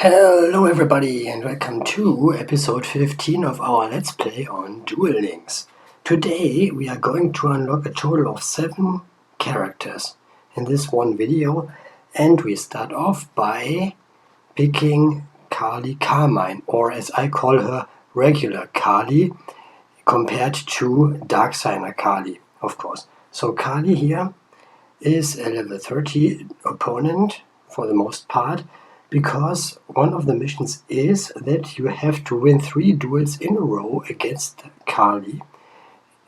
Hello everybody and welcome to episode 15 of our Let's Play on Duel Links. Today we are going to unlock a total of 7 characters in this one video, and we start off by picking Kali Carmine, or as I call her, regular Kali, compared to Dark Signer Kali, of course. So Kali here is a level 30 opponent for the most part, because one of the missions is that you have to win 3 duels in a row against Kali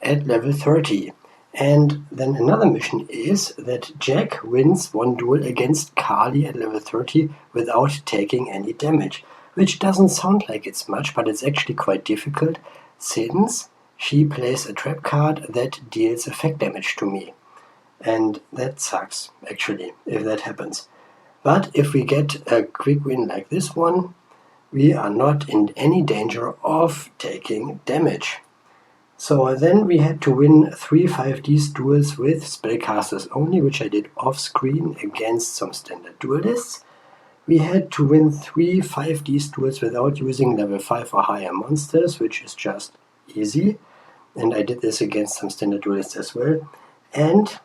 at level 30. And then another mission is that Jack wins 1 duel against Kali at level 30 without taking any damage, which doesn't sound like it's much, but it's actually quite difficult since she plays a trap card that deals effect damage to me. And that sucks, actually, if that happens. But if we get a quick win like this one, we are not in any danger of taking damage. So then we had to win 3 5D duels with spellcasters only, which I did off screen against some standard duelists. We had to win 3 5D duels without using level 5 or higher monsters, which is just easy. And I did this against some standard duelists as well. And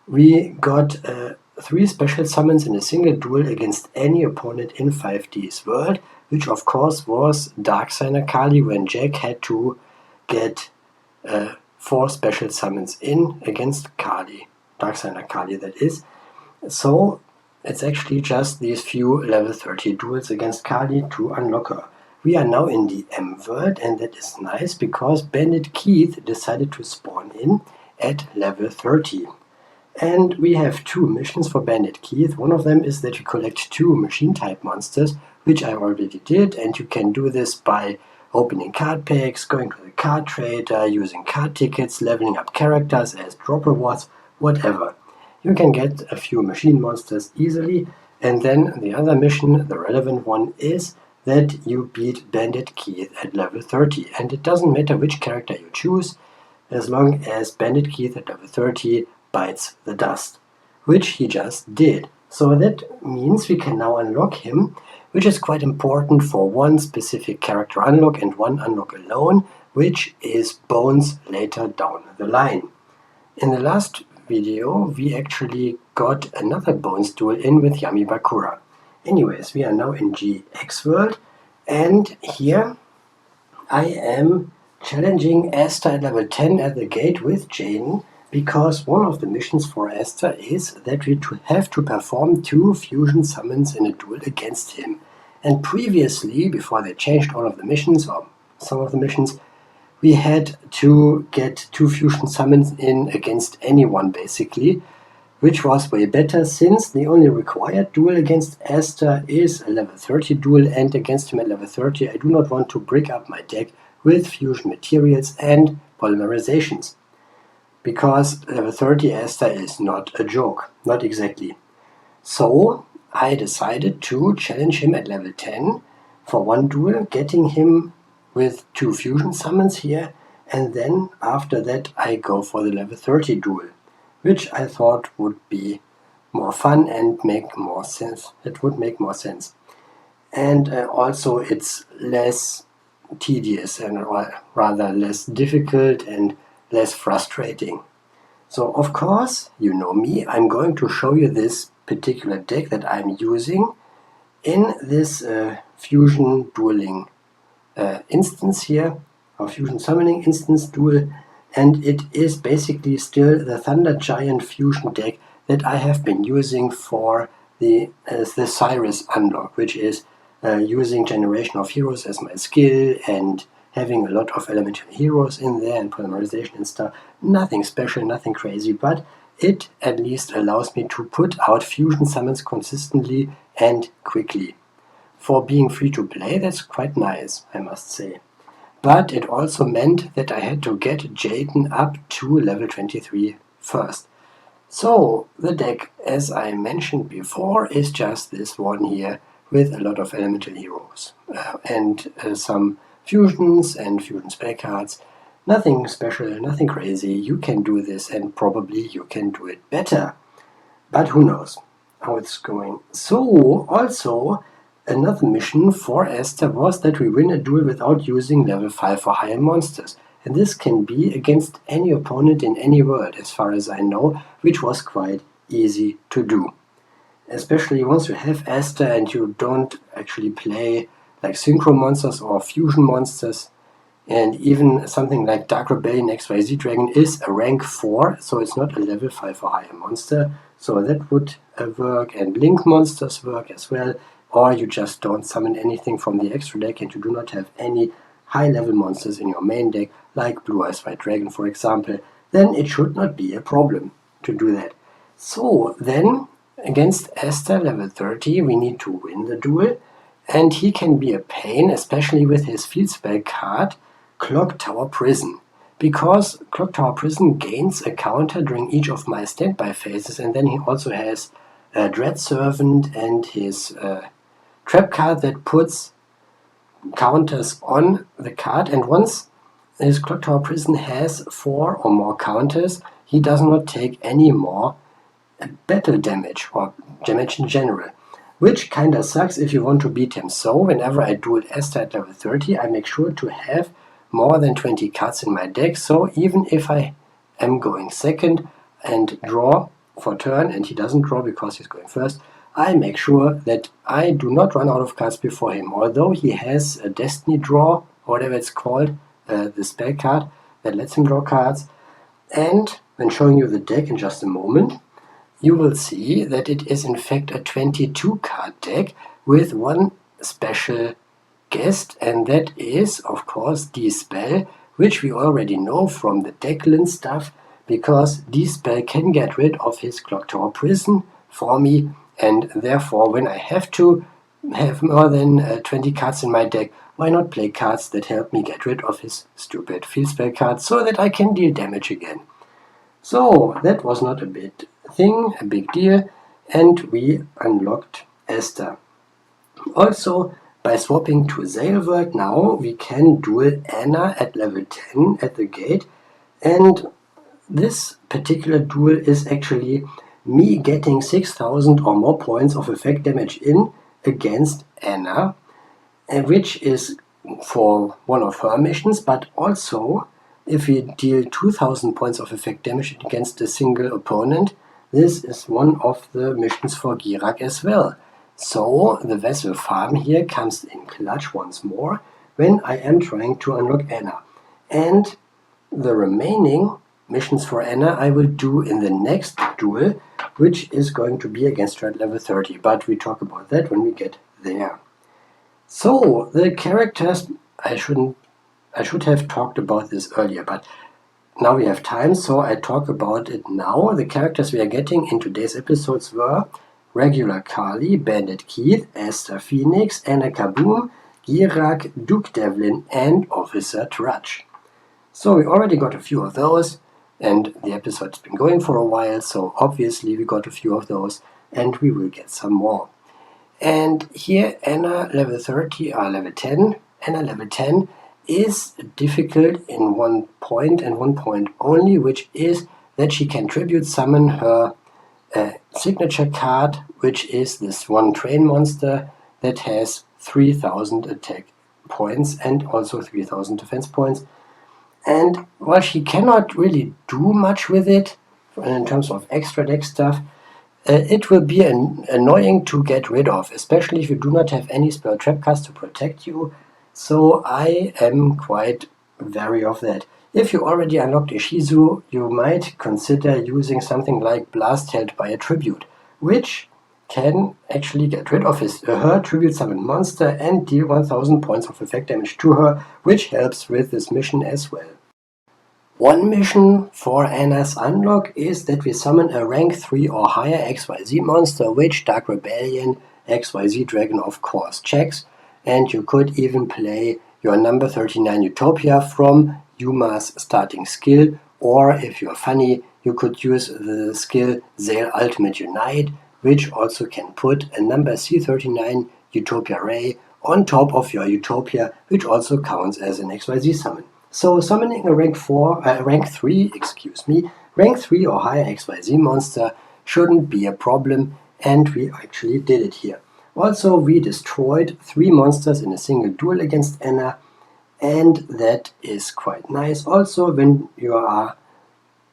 we got 3 special summons in a single duel against any opponent in 5D's world, which of course was Dark Signer Kali, when Jack had to get 4 special summons in against Kali, Dark Signer Kali that is. So it's actually just these few level 30 duels against Kali to unlock her. We are now in the M world, and that is nice because Bandit Keith decided to spawn in at level 30. And we have 2 missions for Bandit Keith. One of them is that you collect 2 machine-type monsters, which I already did, and you can do this by opening card packs, going to the card trader, using card tickets, leveling up characters as drop rewards, whatever. You can get a few machine monsters easily, and then the other mission, the relevant one, is that you beat Bandit Keith at level 30. And it doesn't matter which character you choose, as long as Bandit Keith at level 30 bites the dust, which he just did. So that means we can now unlock him, which is quite important for one specific character unlock and one unlock alone, which is Bones later down the line. In the last video we actually got another Bones duel in with Yami Bakura. Anyways, we are now in GX world, and here I am challenging Aster at level 10 at the gate with Jaden, because one of the missions for Aster is that we have to perform 2 fusion summons in a duel against him. And previously, before they changed all of the missions, or some of the missions, we had to get 2 fusion summons in against anyone basically, which was way better since the only required duel against Aster is a level 30 duel, and against him at level 30 I do not want to brick up my deck with fusion materials and polymerizations. Because level 30 Aster is not a joke, not exactly. So I decided to challenge him at level 10 for 1 duel, getting him with 2 fusion summons here, and then after that I go for the level 30 duel, which I thought would be more fun and make more sense. It would make more sense. And also it's less tedious and rather less difficult and less frustrating. So of course, you know me, I'm going to show you this particular deck that I'm using in this fusion dueling instance here, or fusion summoning instance duel, and it is basically still the Thunder Giant fusion deck that I have been using for the Cyrus unlock, which is using Generation of Heroes as my skill and having a lot of elemental heroes in there and polymerization and stuff. Nothing special, nothing crazy, but it at least allows me to put out fusion summons consistently and quickly. For being free to play, that's quite nice, I must say. But it also meant that I had to get Jaden up to level 23 first. So the deck, as I mentioned before, is just this one here with a lot of elemental heroes and some fusions and fusion spell cards. Nothing special, nothing crazy. You can do this, and probably you can do it better. But who knows how it's going. So also Another mission for Aster was that we win a duel without using level 5 or higher monsters, and this can be against any opponent in any world, as far as I know, which was quite easy to do. Especially once you have Aster and you don't actually play like synchro monsters or fusion monsters, and even something like Dark Rebellion XYZ Dragon is a rank 4, so it's not a level 5 or higher monster, so that would work, and Link monsters work as well, or you just don't summon anything from the extra deck and you do not have any high level monsters in your main deck, like Blue Eyes White Dragon for example, then it should not be a problem to do that. So then, against Aster level 30, we need to win the duel, and he can be a pain, especially with his field spell card, Clock Tower Prison, because Clock Tower Prison gains a counter during each of my standby phases, and then he also has Dread Servant and his trap card that puts counters on the card, and once his Clock Tower Prison has 4 or more counters, he does not take any more battle damage or damage in general, which kinda sucks if you want to beat him. So whenever I duel Aster at level 30, I make sure to have more than 20 cards in my deck, so even if I am going second and draw for turn and he doesn't draw because he's going first, I make sure that I do not run out of cards before him. Although he has a Destiny Draw, or whatever it's called, the spell card that lets him draw cards, and when showing you the deck in just a moment, you will see that it is in fact a 22 card deck with one special guest, and that is of course D-Spell, which we already know from the Declan stuff, because D-Spell can get rid of his Clock Tower Prison for me, and therefore when I have to have more than 20 cards in my deck, why not play cards that help me get rid of his stupid field spell cards so that I can deal damage again. So that was not a big deal, and we unlocked Aster. Also, by swapping to Sailworld now, we can duel Anna at level 10 at the gate, and this particular duel is actually me getting 6,000 or more points of effect damage in against Anna, which is for one of her missions, but also if we deal 2,000 points of effect damage against a single opponent, this is one of the missions for Girag as well. So the vessel farm here comes in clutch once more when I am trying to unlock Anna. And the remaining missions for Anna I will do in the next duel, which is going to be against her at level 30, but we talk about that when we get there. So the characters, I should have talked about this earlier, but now we have time, so I talk about it now. The characters we are getting in today's episodes were Regular Carly, Bandit Keith, Aster Phoenix, Anna Kaboom, Girag, Duke Devlin, and Officer Trudge. So we already got a few of those, and the episode's been going for a while, so obviously we got a few of those, and we will get some more. And here Anna level 30 or level 10, Anna level 10 is difficult in one point and one point only, which is that she can tribute summon her signature card, which is this one train monster that has 3,000 attack points and also 3,000 defense points. And while she cannot really do much with it in terms of extra deck stuff, it will be annoying to get rid of, especially if you do not have any spell trap cards to protect you. So I am quite wary of that. If you already unlocked Ishizu, you might consider using something like Blast held by a Tribute, which can actually get rid of her Tribute Summon monster and deal 1,000 points of effect damage to her, which helps with this mission as well. One mission for Anna's unlock is that we summon a rank 3 or higher XYZ monster, which Dark Rebellion XYZ Dragon of course checks, and you could even play your number 39 Utopia from Yuma's starting skill, or if you're funny, you could use the skill Zale Ultimate Unite, which also can put a number C39 Utopia Ray on top of your Utopia, which also counts as an XYZ summon. So summoning a rank 3 or higher XYZ monster shouldn't be a problem, and we actually did it here. Also, we destroyed 3 monsters in a single duel against Anna, and that is quite nice. Also, when you are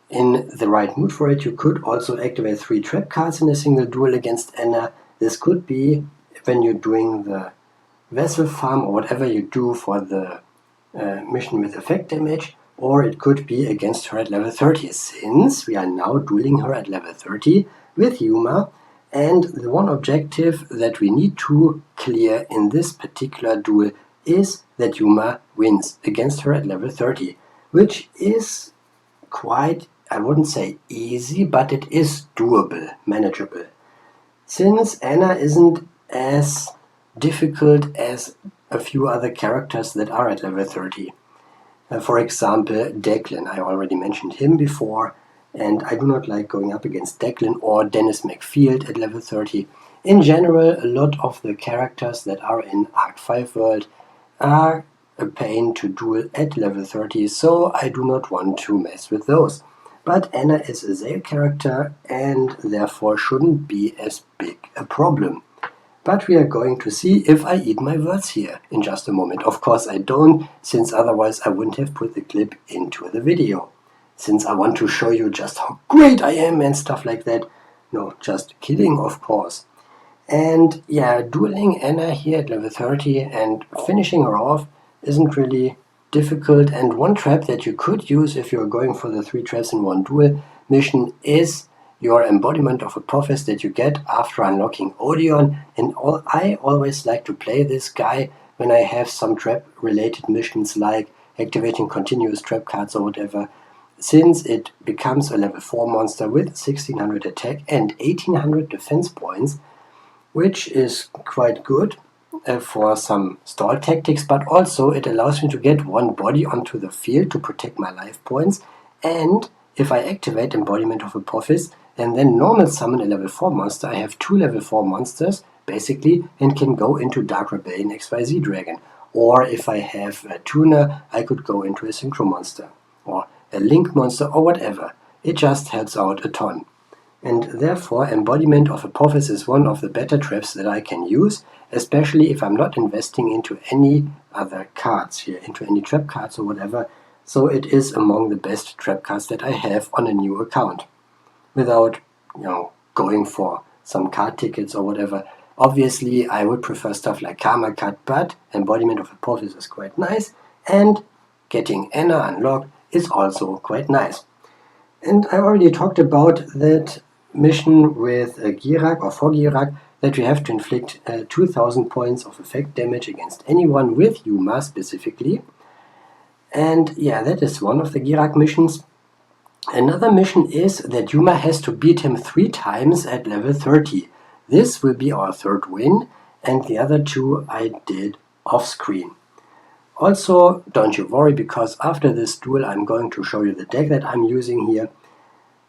in the right mood for it, you could also activate 3 trap cards in a single duel against Anna. This could be when you're doing the vessel farm or whatever you do for the mission with effect damage, or it could be against her at level 30, since we are now dueling her at level 30 with Yuma, and the one objective that we need to clear in this particular duel is that Yuma wins against her at level 30, which is quite, I wouldn't say easy, but it is doable, manageable. Since Anna isn't as difficult as a few other characters that are at level 30. For example, Devlin, I already mentioned him before, and I do not like going up against Devlin or Dennis McField at level 30. In general, a lot of the characters that are in Arc 5 world are a pain to duel at level 30, so I do not want to mess with those. But Anna is a Zale character and therefore shouldn't be as big a problem. But we are going to see if I eat my words here in just a moment. Of course I don't, since otherwise I wouldn't have put the clip into the video. Since I want to show you just how great I am and stuff like that. No, just kidding, of course. And yeah, dueling Anna here at level 30 and finishing her off isn't really difficult, and one trap that you could use if you're going for the 3 traps in one duel mission is your embodiment of Apophis that you get after unlocking Odeon, and I always like to play this guy when I have some trap related missions like activating continuous trap cards or whatever, since it becomes a level 4 monster with 1600 attack and 1800 defense points, which is quite good for some stall tactics, but also it allows me to get one body onto the field to protect my life points, and if I activate Embodiment of Apophis and then normal summon a level 4 monster, I have 2 level 4 monsters basically and can go into Dark Rebellion XYZ Dragon. Or if I have a tuner, I could go into a Synchro monster or a Link monster or whatever. It just helps out a ton. And therefore Embodiment of Apophis is one of the better traps that I can use, especially if I'm not investing into any other cards here, into any trap cards or whatever, so it is among the best trap cards that I have on a new account, without, going for some card tickets or whatever. Obviously I would prefer stuff like Karma Cut, but Embodiment of Apophis is quite nice, and getting Anna unlocked is also quite nice. And I already talked about that mission with Girag, or for Girag, that we have to inflict 2000 points of effect damage against anyone with Yuma specifically. And yeah, that is one of the Girag missions. Another mission is that Yuma has to beat him 3 times at level 30. This will be our 3rd win, and the other 2 I did off screen. Also, don't you worry, because after this duel I'm going to show you the deck that I'm using here.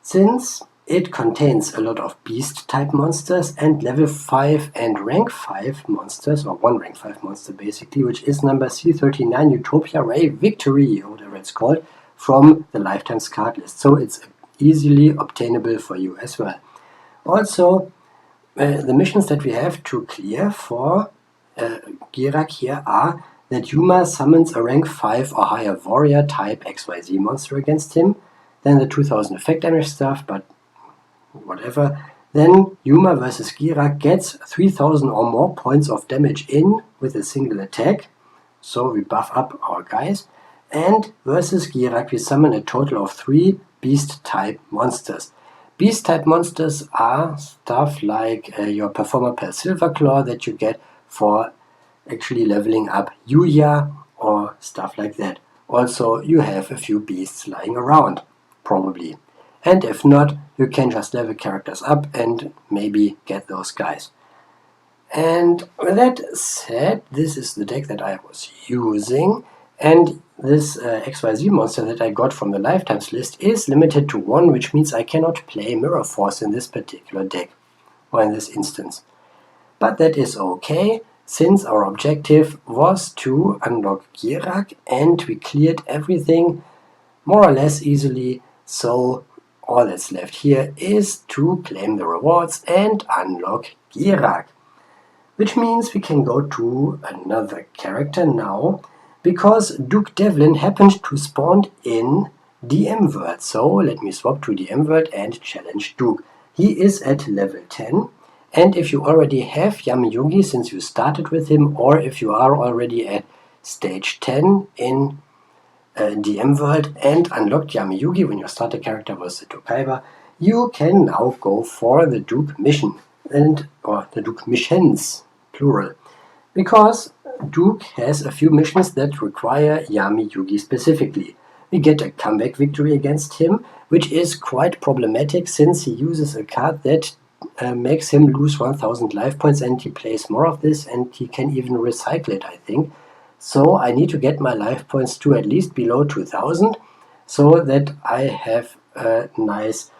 Since it contains a lot of beast type monsters and level 5 and rank 5 monsters, or 1 rank 5 monster basically, which is number C39 Utopia Ray Victory, or whatever it's called, from the Lifetimes card list. So it's easily obtainable for you as well. Also, the missions that we have to clear for Girag here are that Yuma summons a rank 5 or higher warrior type XYZ monster against him, then the 2000 effect damage stuff, but whatever. Then Yuma versus Girag gets 3000 or more points of damage in with a single attack, so we buff up our guys. And versus Girag we summon a total of 3 beast type monsters. Beast type monsters are stuff like your Performer Pearl Silverclaw that you get for actually leveling up Yuya or stuff like that. Also, you have a few beasts lying around, probably. And if not, you can just level characters up and maybe get those guys. And with that said, this is the deck that I was using, and this XYZ monster that I got from the Lifetimes list is limited to 1, which means I cannot play Mirror Force in this particular deck, or in this instance. But that is okay, since our objective was to unlock Girag, and we cleared everything more or less easily, so all that's left here is to claim the rewards and unlock Girag. which means we can go to another character now, because Duke Devlin happened to spawn in DM World. So let me swap to DM World and challenge Duke. He is at level 10, and if you already have Yami Yugi since you started with him, or if you are already at stage 10 in DM World and unlocked Yami Yugi when your starter character was the Dokaiba, you can now go for the Duke mission, or the Duke missions, plural, because Duke has a few missions that require Yami Yugi specifically. We get a comeback victory against him, which is quite problematic since he uses a card that makes him lose 1000 life points, and he plays more of this, and he can even recycle it, I think. So I need to get my life points to at least below 2000, so that I have a nice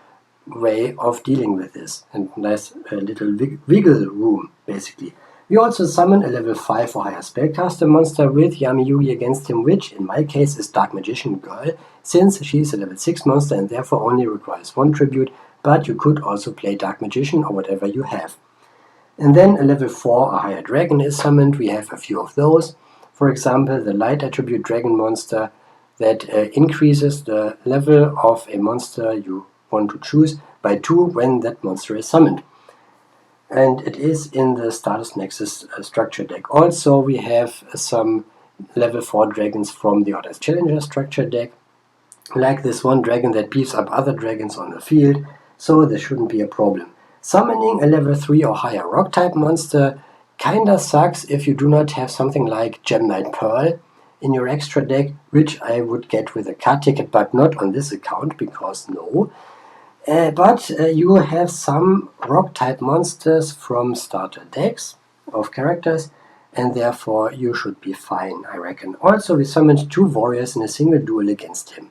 way of dealing with this, and nice little wiggle room, basically. We also summon a level 5 or higher spellcaster monster with Yami Yugi against him, which in my case is Dark Magician Girl, since she is a level 6 monster and therefore only requires 1 tribute, but you could also play Dark Magician or whatever you have. And then a level 4 or higher dragon is summoned. We have a few of those. For example, the light attribute dragon monster that increases the level of a monster you want to choose by 2 when that monster is summoned. And it is in the Stardust Nexus structure deck. Also, we have some level 4 dragons from the Others Challenger structure deck, like this one dragon that beefs up other dragons on the field, so this shouldn't be a problem. Summoning a level 3 or higher rock type monster kinda sucks if you do not have something like Gem Knight Pearl in your extra deck, which I would get with a card ticket, but not on this account, because no. But you have some rock type monsters from starter decks of characters, and therefore you should be fine, I reckon. Also, we summoned 2 warriors in a single duel against him.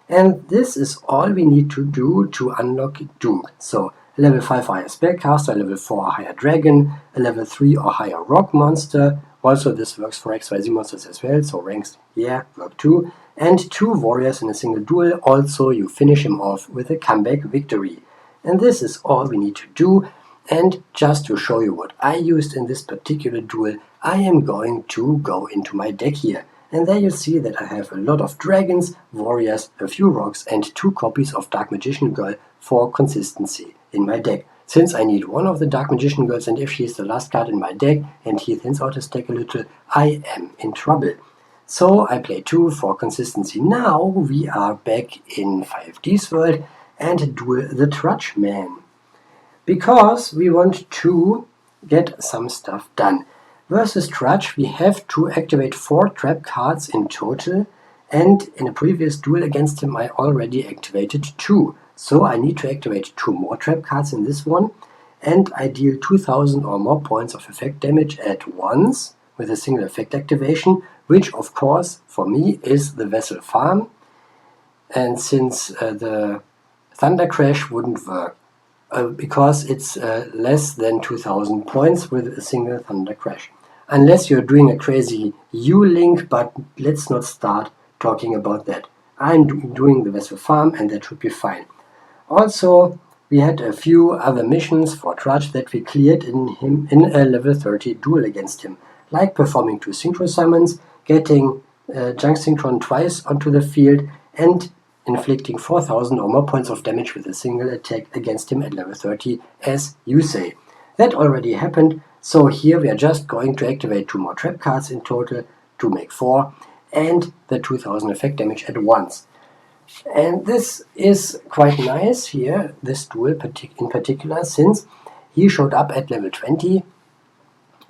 And this is all we need to do to unlock Duke. So, a level 5 higher spellcaster, a level 4 higher dragon, a level 3 or higher rock monster. Also, this works for XYZ monsters as well, so ranks, yeah, work too. And 2 warriors in a single duel. Also, you finish him off with a comeback victory. And this is all we need to do. And just to show you what I used in this particular duel, I am going to go into my deck here. And there you see that I have a lot of dragons, warriors, a few rocks, and 2 copies of Dark Magician Girl for consistency in my deck. Since I need one of the Dark Magician Girls, and if she is the last card in my deck and he thins out his deck a little, I am in trouble. So I play 2 for consistency. Now we are back in 5D's world and duel the Trudge Man, because we want to get some stuff done. Versus Trudge, we have to activate 4 trap cards in total, and in a previous duel against him I already activated 2. So I need to activate 2 more trap cards in this one, and I deal 2000 or more points of effect damage at once with a single effect activation, which of course for me is the Vessel Farm, and since the Thunder Crash wouldn't work, because it's less than 2000 points with a single Thunder Crash. Unless you're doing a crazy U-Link, but let's not start talking about that. I'm doing the Vessel Farm and that should be fine. Also, we had a few other missions for Trudge that we cleared in a level 30 duel against him, like performing 2 Synchro Summons, getting Junk Synchron twice onto the field, and inflicting 4000 or more points of damage with a single attack against him at level 30, as you say. That already happened, so here we are just going to activate 2 more trap cards in total to make 4, and the 2000 effect damage at once. And this is quite nice here, this duel in particular, since he showed up at level 20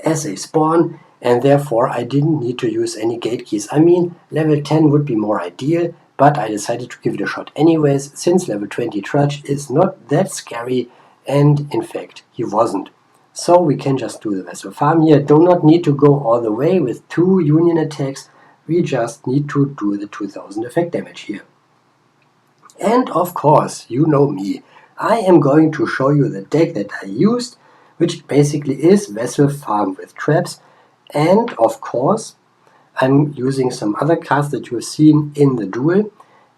as a spawn, and therefore I didn't need to use any gate keys. I mean, level 10 would be more ideal, but I decided to give it a shot anyways, since level 20 Trudge is not that scary, and in fact he wasn't. So we can just do the Vessel Farm here, do not need to go all the way with 2 union attacks, we just need to do the 2000 effect damage here. And of course, you know me, I am going to show you the deck that I used, which basically is Vessel Farm with traps, and of course I'm using some other cards that you have seen in the duel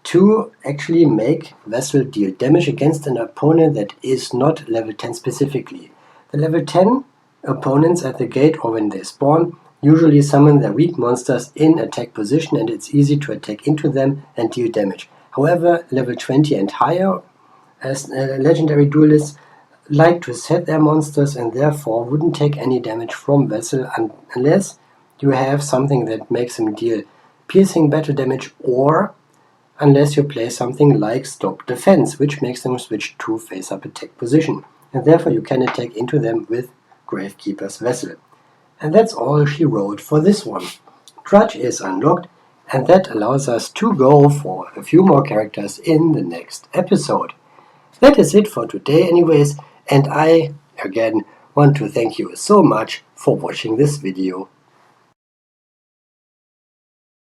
to actually make Vessel deal damage against an opponent that is not level 10 specifically. The level 10 opponents at the gate or when they spawn usually summon their weak monsters in attack position, and it's easy to attack into them and deal damage. However, level 20 and higher as legendary duelists like to set their monsters and therefore wouldn't take any damage from Vessel unless you have something that makes them deal piercing battle damage, or unless you play something like Stop Defense, which makes them switch to face-up attack position, and therefore you can attack into them with Gravekeeper's Vessel. And that's all she wrote for this one. Trudge is unlocked, and that allows us to go for a few more characters in the next episode. That is it for today anyways, and I, again, want to thank you so much for watching this video.